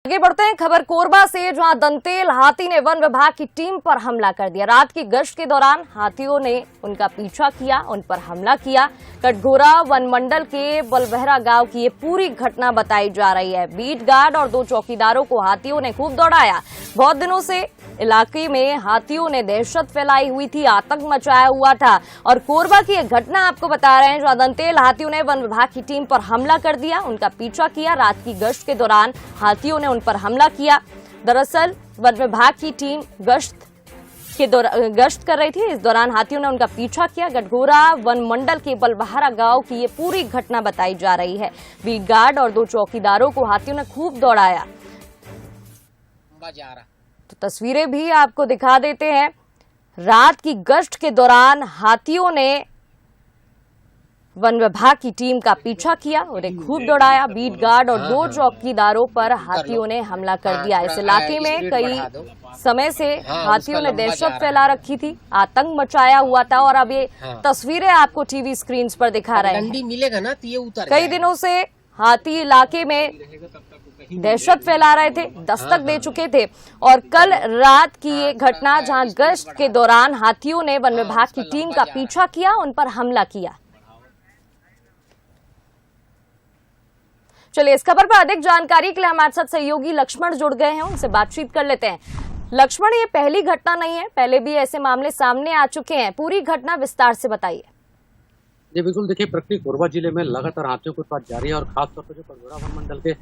आगे बढ़ते हैं खबर कोरबा से, जहां दंतेल हाथी ने वन विभाग की टीम पर हमला कर दिया। रात की गश्त के दौरान हाथियों ने उनका पीछा किया, उन पर हमला किया। कटघोरा वन मंडल के बलबहरा गांव की ये पूरी घटना बताई जा रही है। बीट गार्ड और 2 चौकीदारों को हाथियों ने खूब दौड़ाया। बहुत दिनों से इलाके में हाथियों ने दहशत फैलाई हुई थी, आतंक मचाया हुआ था। और कोरबा की एक घटना आपको बता रहे हैं, जहां दंतेल हाथियों ने वन विभाग की टीम पर हमला कर दिया, उनका पीछा किया। रात की गश्त के दौरान हाथियों ने उन पर हमला किया। दरअसल वन विभाग की टीम गश्त कर रही थी, इस दौरान हाथियों ने उनका पीछा किया। गटघोरा वन मंडल के बलबहरा गांव की ये पूरी घटना बताई जा रही है। बीट गार्ड और 2 चौकीदारों को हाथियों ने खूब दौड़ाया। तो तस्वीरें भी आपको दिखा देते हैं। रात की गश्त के दौरान हाथियों ने वन विभाग की टीम का पीछा किया, उन्हें खूब दौड़ाया। बीट गार्ड और 2 चौकीदारों पर हाथियों ने हमला कर दिया। इस इलाके में कई समय से हाथियों ने दहशत फैला रखी थी, आतंक मचाया हुआ था। और अब ये तस्वीरें आपको टीवी स्क्रीन पर दिखा रहे हैं। कई दिनों से हाथी इलाके में दहशत फैला रहे थे, दस्तक दे चुके थे। और कल रात की ये घटना, जहां गश्त के दौरान हाथियों ने वन विभाग की टीम का पीछा किया, उन पर हमला किया। चलिए, इस खबर पर अधिक जानकारी के लिए हमारे साथ सहयोगी लक्ष्मण जुड़ गए हैं, उनसे बातचीत कर लेते हैं। लक्ष्मण, ये पहली घटना नहीं है, पहले भी ऐसे मामले सामने आ चुके हैं, पूरी घटना विस्तार से बताइए। जी बिल्कुल, देखिए प्रकृति कोरबा जिले में लगातार हाथियों के उत्पात जारी है और खासतौर पर जो कटघोरा वन मंडल के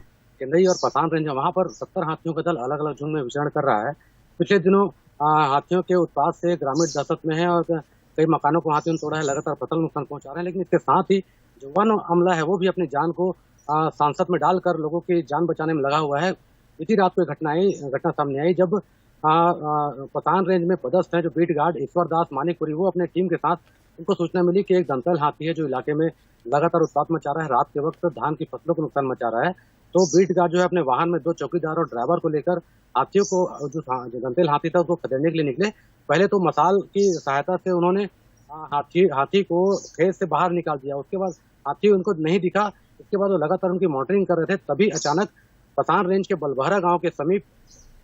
केंद्रई और पसान रेंज है, वहाँ पर 70 हाथियों का दल अलग अलग झुंड में विचरण कर रहा है। पिछले दिनों हाथियों के उत्पात से ग्रामीण दहशत में है और कई मकानों को हाथियों ने तोड़ा है, लगातार फसल नुकसान पहुंचा रहे हैं। लेकिन इसके साथ ही जो वन अमला है वो भी अपनी जान को सांसत में डालकर लोगों की जान बचाने में लगा हुआ है। इसी रात को घटना सामने आई जब पसान रेंज में पदस्थ है जो बीट गार्ड ईश्वर दास मानिकपुरी, वो अपने टीम के साथ उनको सूचना मिली कि एक दंतेल हाथी है जो इलाके में लगातार उत्पात मचा रहा है, रात के वक्त धान की फसलों को नुकसान मचा रहा है। तो बीट गार्ड जो है अपने वाहन में 2 चौकीदार और ड्राइवर को लेकर हाथियों को, जो दंतेल हाथी था उसको खदेड़ने के लिए निकले। पहले तो मसाल की सहायता से उन्होंने हाथी को खेत से बाहर निकाल दिया। उसके बाद हाथी उनको नहीं दिखा, इसके बाद वो लगातार उनकी मॉनिटरिंग कर रहे थे। तभी अचानक पसान रेंज के बलबहरा गांव के समीप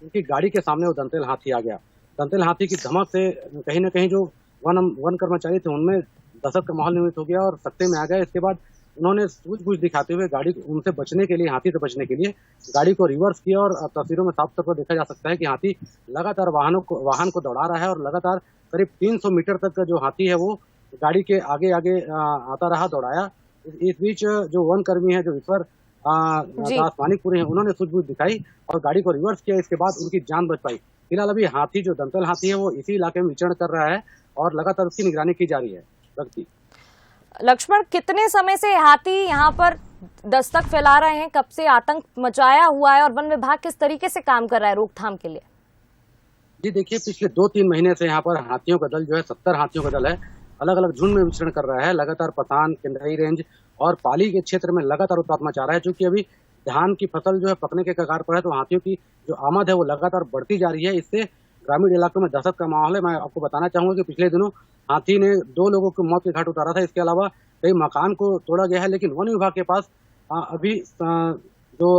उनकी गाड़ी के सामने वो दंतेल हाथी आ गया। दंतेल हाथी की धमक से कहीं न कहीं जो वन कर्मचारी थे उनमें दहशत का माहौल निर्मित हो गया और सख्ते में आ गए। इसके बाद उन्होंने सूझबूझ दिखाते हुए गाड़ी उनसे बचने के लिए, हाथी से बचने के लिए गाड़ी को रिवर्स किया। और तस्वीरों में साफ तौर पर देखा जा सकता है कि हाथी लगातार वाहन को दौड़ा रहा है और लगातार करीब 300 मीटर तक का जो हाथी है वो गाड़ी के आगे आगे आता रहा, दौड़ाया। इस बीच जो वन कर्मी है जो ईश्वर दास मानिकपुरी है, उन्होंने सूझबूझ दिखाई और गाड़ी को रिवर्स किया। इसके बाद उनकी जान बच पाई। फिलहाल अभी हाथी, जो दंतेल हाथी है, वो इसी इलाके में विचरण कर रहा है और लगातार उसकी निगरानी की जा रही है। लक्ष्मण, कितने समय से हाथी यहाँ पर दस्तक फैला रहे हैं, कब से आतंक मचाया हुआ है और वन विभाग किस तरीके से काम कर रहा है रोकथाम के लिए? जी देखिए, पिछले 2-3 महीने से यहाँ पर हाथियों का दल जो है, 70 हाथियों का दल है, अलग अलग झुंड में विचरण कर रहा है। लगातार पसान, केंद्रई रेंज और पाली के क्षेत्र में लगातार उत्पात मचा रहा है। चूंकि अभी धान की फसल जो है पकने के कगार पर है, तो हाथियों की जो आमद है वो लगातार बढ़ती जा रही है। इससे ग्रामीण इलाकों में दहशत का माहौल है। मैं आपको बताना चाहूंगा कि पिछले दिनों हाथी ने 2 लोगों को मौत के घाट उतारा था। इसके अलावा कई मकान को तोड़ा गया है। लेकिन वन विभाग के पास अभी जो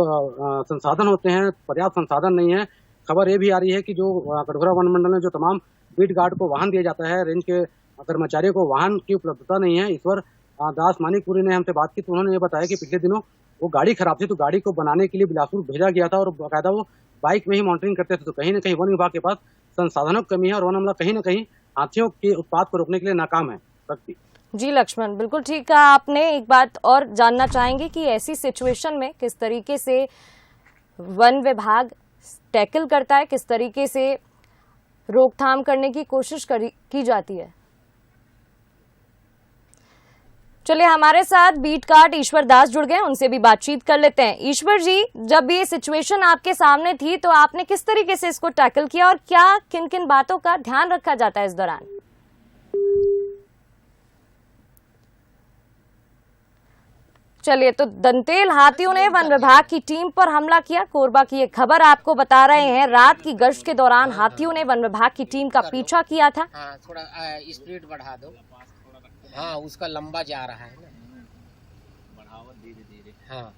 संसाधन होते हैं, पर्याप्त संसाधन नहीं है। खबर ये भी आ रही है कि जो कटघोरा वन मंडल में जो तमाम बीट गार्ड को वाहन दिया जाता है, रेंज के कर्मचारियों को वाहन की उपलब्धता नहीं है। ईश्वर दास मानिकपुरी ने हमसे बात की तो उन्होंने ये बताया कि पिछले दिनों वो गाड़ी खराब थी, तो गाड़ी को बनाने के लिए बिलासपुर भेजा गया था और बाकायदा वो बाइक में ही मॉनिटरिंग करते थे। तो कहीं न कहीं वन विभाग के पास संसाधनों की कमी है और वन अमला कहीं न कहीं हाथियों के उत्पात को रोकने के लिए नाकाम है। जी लक्ष्मण, बिल्कुल ठीक कहा आपने। एक बात और जानना चाहेंगे कि ऐसी सिचुएशन में किस तरीके से वन विभाग टैकल करता है, किस तरीके से रोकथाम करने की कोशिश की जाती है? चलिए, हमारे साथ बीट गार्ड ईश्वर दास जुड़ गए, उनसे भी बातचीत कर लेते हैं। ईश्वर जी, जब ये सिचुएशन आपके सामने थी तो आपने किस तरीके से इसको टैकल किया और क्या किन किन बातों का ध्यान रखा जाता है इस दौरान? चलिए, तो दंतेल हाथियों ने वन विभाग की टीम पर हमला किया। कोरबा की ये खबर आपको बता रहे हैं। रात की गश्त के दौरान हाथियों ने वन विभाग की टीम का पीछा किया था। थोड़ा स्पीड बढ़ा दो। हाँ, उसका लंबा जा रहा है ना, बढ़ावा धीरे धीरे। हाँ।